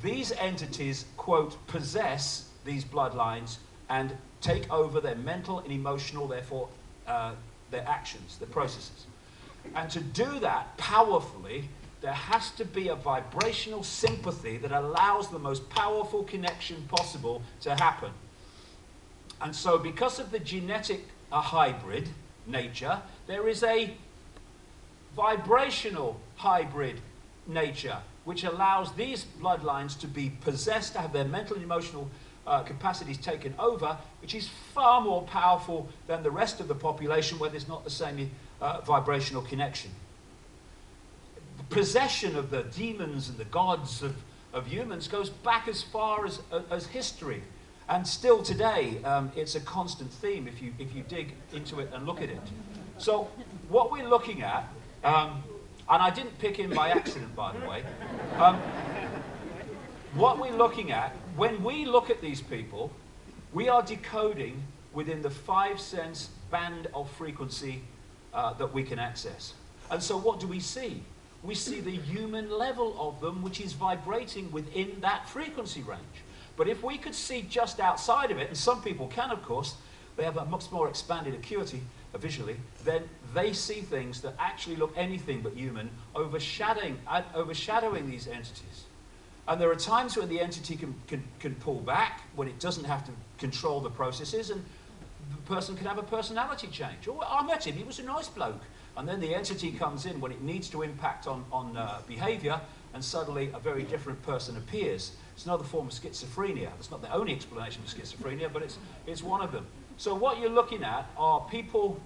these entities, quote, possess these bloodlines and take over their mental and emotional, therefore, their actions, their processes. And to do that powerfully, there has to be a vibrational sympathy that allows the most powerful connection possible to happen. And so because of the genetic hybrid nature, there is a vibrational hybrid nature, which allows these bloodlines to be possessed, to have their mental and emotional capacities taken over, which is far more powerful than the rest of the population where there's not the same vibrational connection. The possession of the demons and the gods of humans goes back as far as history. And still today, it's a constant theme if you dig into it and look at it. So what we're looking at, and I didn't pick him by accident, by the way, what we're looking at, when we look at these people, we are decoding within the 5-sense band of frequency that we can access. And so what do we see? We see the human level of them, which is vibrating within that frequency range. But if we could see just outside of it, and some people can, of course, they have a much more expanded acuity visually, then they see things that actually look anything but human, overshadowing these entities. And there are times when the entity can pull back, when it doesn't have to control the processes, and the person can have a personality change. Oh, I met him, he was a nice bloke. And then the entity comes in when it needs to impact on behavior, and suddenly a very different person appears. It's another form of schizophrenia. It's not the only explanation for schizophrenia, but it's one of them. So what you're looking at are people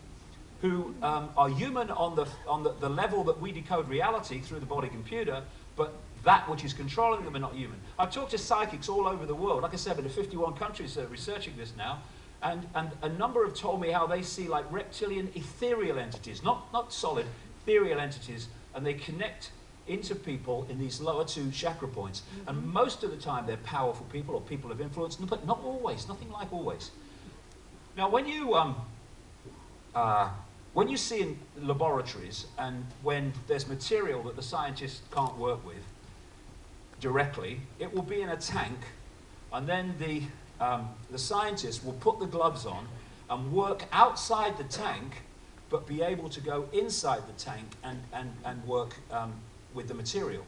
who are human on the level that we decode reality through the body computer, but that which is controlling them are not human. I've talked to psychics all over the world. Like I said, in 51 countries that are researching this now, and a number have told me how they see like reptilian ethereal entities, not solid, ethereal entities, and they connect into people in these lower 2 chakra points. And most of the time they're powerful people or people of influence, but not always, nothing like always. Now when you see in laboratories and when there's material that the scientists can't work with directly, it will be in a tank, and then the scientists will put the gloves on and work outside the tank, but be able to go inside the tank and work with the material.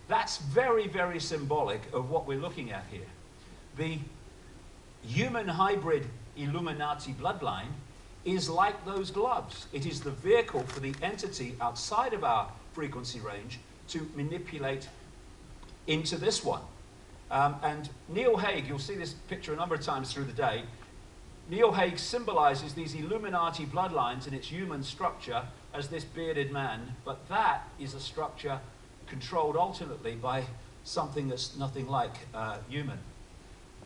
That's very, very symbolic of what we're looking at here. The human hybrid Illuminati bloodline is like those gloves. It is the vehicle for the entity outside of our frequency range to manipulate into this one. And Neil Haig, you'll see this picture a number of times through the day, Neil Haig symbolizes these Illuminati bloodlines in its human structure as this bearded man, but that is a structure controlled ultimately by something that's nothing like human.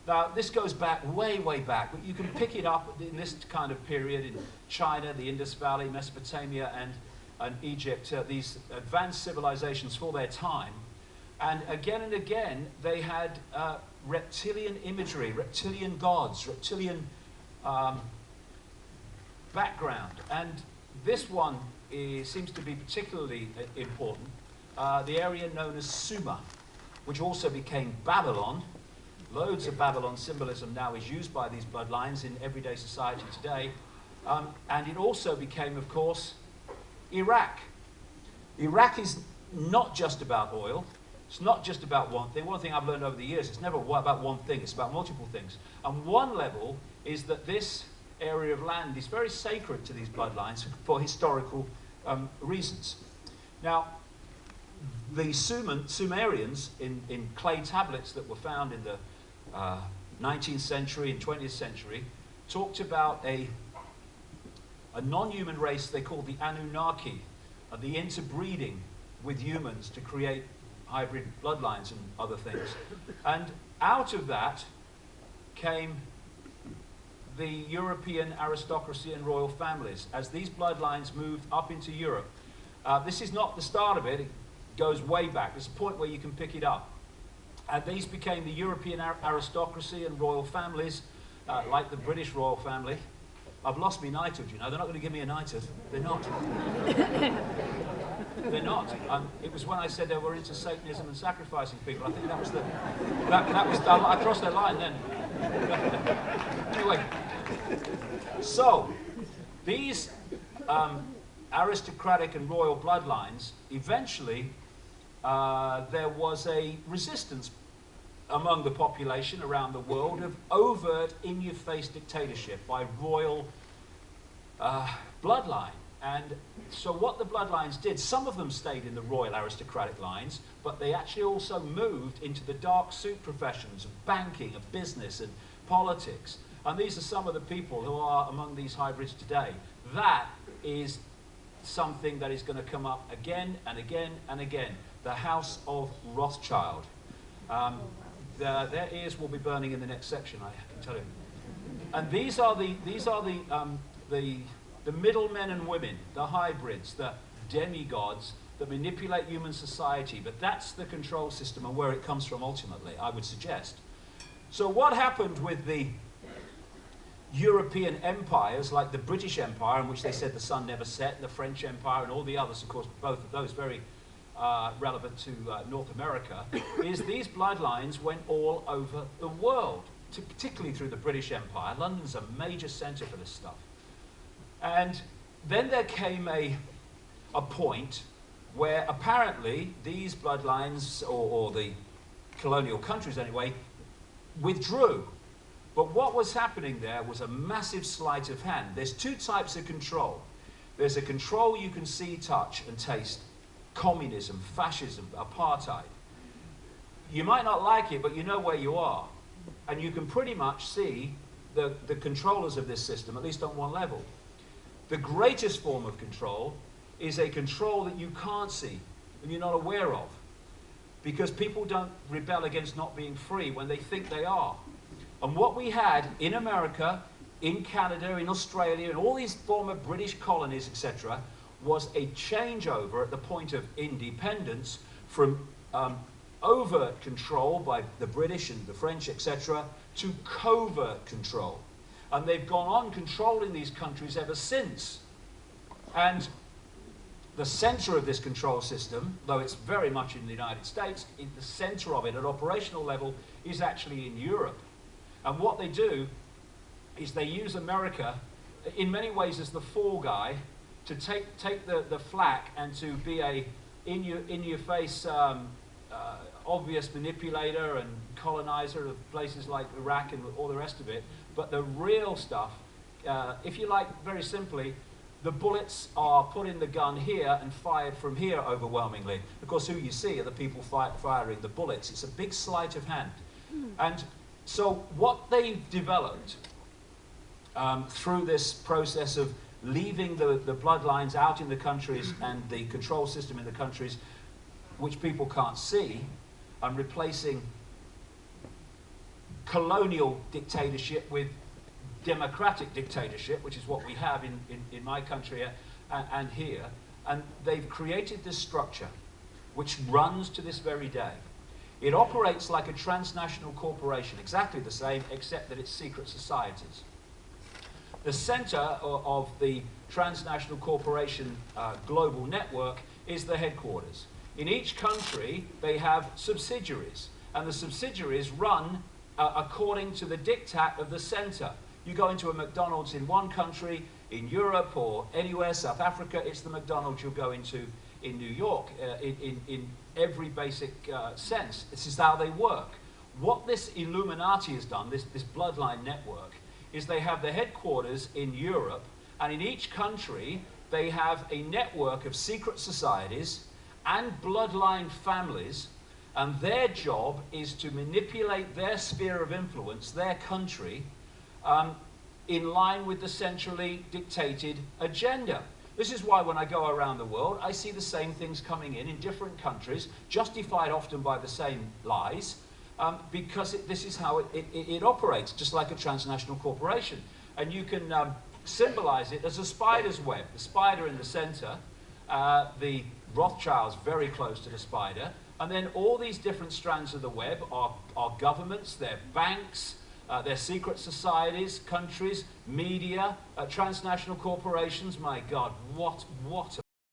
Now, this goes back way, way back, but you can pick it up in this kind of period in China, the Indus Valley, Mesopotamia, and Egypt, these advanced civilizations for their time. And again, they had reptilian imagery, reptilian gods, reptilian background. And this one seems to be particularly important, the area known as Sumer, which also became Babylon. Loads of Babylon symbolism now is used by these bloodlines in everyday society today. And it also became, of course, Iraq. Iraq is not just about oil. It's not just about one thing. One thing I've learned over the years, it's never about one thing. It's about multiple things. And one level is that this area of land is very sacred to these bloodlines for historical reasons. Now, the Sumerians in clay tablets that were found in the 19th century and 20th century talked about a non-human race they called the Anunnaki, the interbreeding with humans to create hybrid bloodlines and other things. And out of that came the European aristocracy and royal families. As these bloodlines moved up into Europe, this is not the start of it, it goes way back. There's a point where you can pick it up. And these became the European aristocracy and royal families, like the British royal family. I've lost my knighthood, you know. They're not going to give me a knighthood. They're not. They're not. It was when I said they were into Satanism and sacrificing people. I think that was I crossed their line then. Anyway, so these aristocratic and royal bloodlines, eventually there was a resistance among the population around the world of overt, in-your-face dictatorship by royal bloodline. And so what the bloodlines did, some of them stayed in the royal aristocratic lines, but they actually also moved into the dark suit professions of banking, of business, and politics. And these are some of the people who are among these hybrids today. That is something that is going to come up again and again and again. The House of Rothschild. Their ears will be burning in the next section, I can tell you. And these are the middlemen and women, the hybrids, the demigods that manipulate human society. But that's the control system and where it comes from ultimately, I would suggest. So what happened with the European empires, like the British Empire, in which they said the sun never set, the French Empire, and all the others, of course, both of those very relevant to North America, is these bloodlines went all over the world, particularly through the British Empire. London's a major centre for this stuff. And then there came a point where apparently these bloodlines, or the colonial countries anyway, withdrew. But what was happening there was a massive sleight of hand. There's two types of control. There's a control you can see, touch, and taste. Communism, fascism, apartheid. You might not like it, but you know where you are. And you can pretty much see the controllers of this system, at least on one level. The greatest form of control is a control that you can't see and you're not aware of. Because people don't rebel against not being free when they think they are. And what we had in America, in Canada, in Australia, and all these former British colonies, etc., was a changeover at the point of independence from overt control by the British and the French, etc., to covert control. And they've gone on controlling these countries ever since. And the center of this control system, though it's very much in the United States, the center of it at operational level is actually in Europe. And what they do is they use America in many ways as the fall guy to take the flak and to be a in-your-face obvious manipulator and colonizer of places like Iraq and all the rest of it. But the real stuff, if you like, very simply, the bullets are put in the gun here and fired from here overwhelmingly. Of course, who you see are the people firing the bullets. It's a big sleight of hand. And so what they've developed through this process of leaving the bloodlines out in the countries and the control system in the countries, which people can't see, and replacing colonial dictatorship with democratic dictatorship, which is what we have in my country and here. And they've created this structure which runs to this very day. It operates like a transnational corporation, exactly the same, except that it's secret societies. The center of the transnational corporation global network is the headquarters. In each country, they have subsidiaries, and the subsidiaries run according to the diktat of the center. You go into a McDonald's in one country, in Europe or anywhere, South Africa, it's the McDonald's you'll go into in New York, in every basic sense. This is how they work. What this Illuminati has done, this bloodline network, is they have the headquarters in Europe, and in each country they have a network of secret societies and bloodline families, and their job is to manipulate their sphere of influence, their country, in line with the centrally dictated agenda. This is why when I go around the world, I see the same things coming in different countries, justified often by the same lies, because this is how it operates, just like a transnational corporation. And you can symbolize it as a spider's web. The spider in the center, the Rothschilds very close to the spider, and then all these different strands of the web are governments, they're banks, they're secret societies, countries, media, transnational corporations. My God, what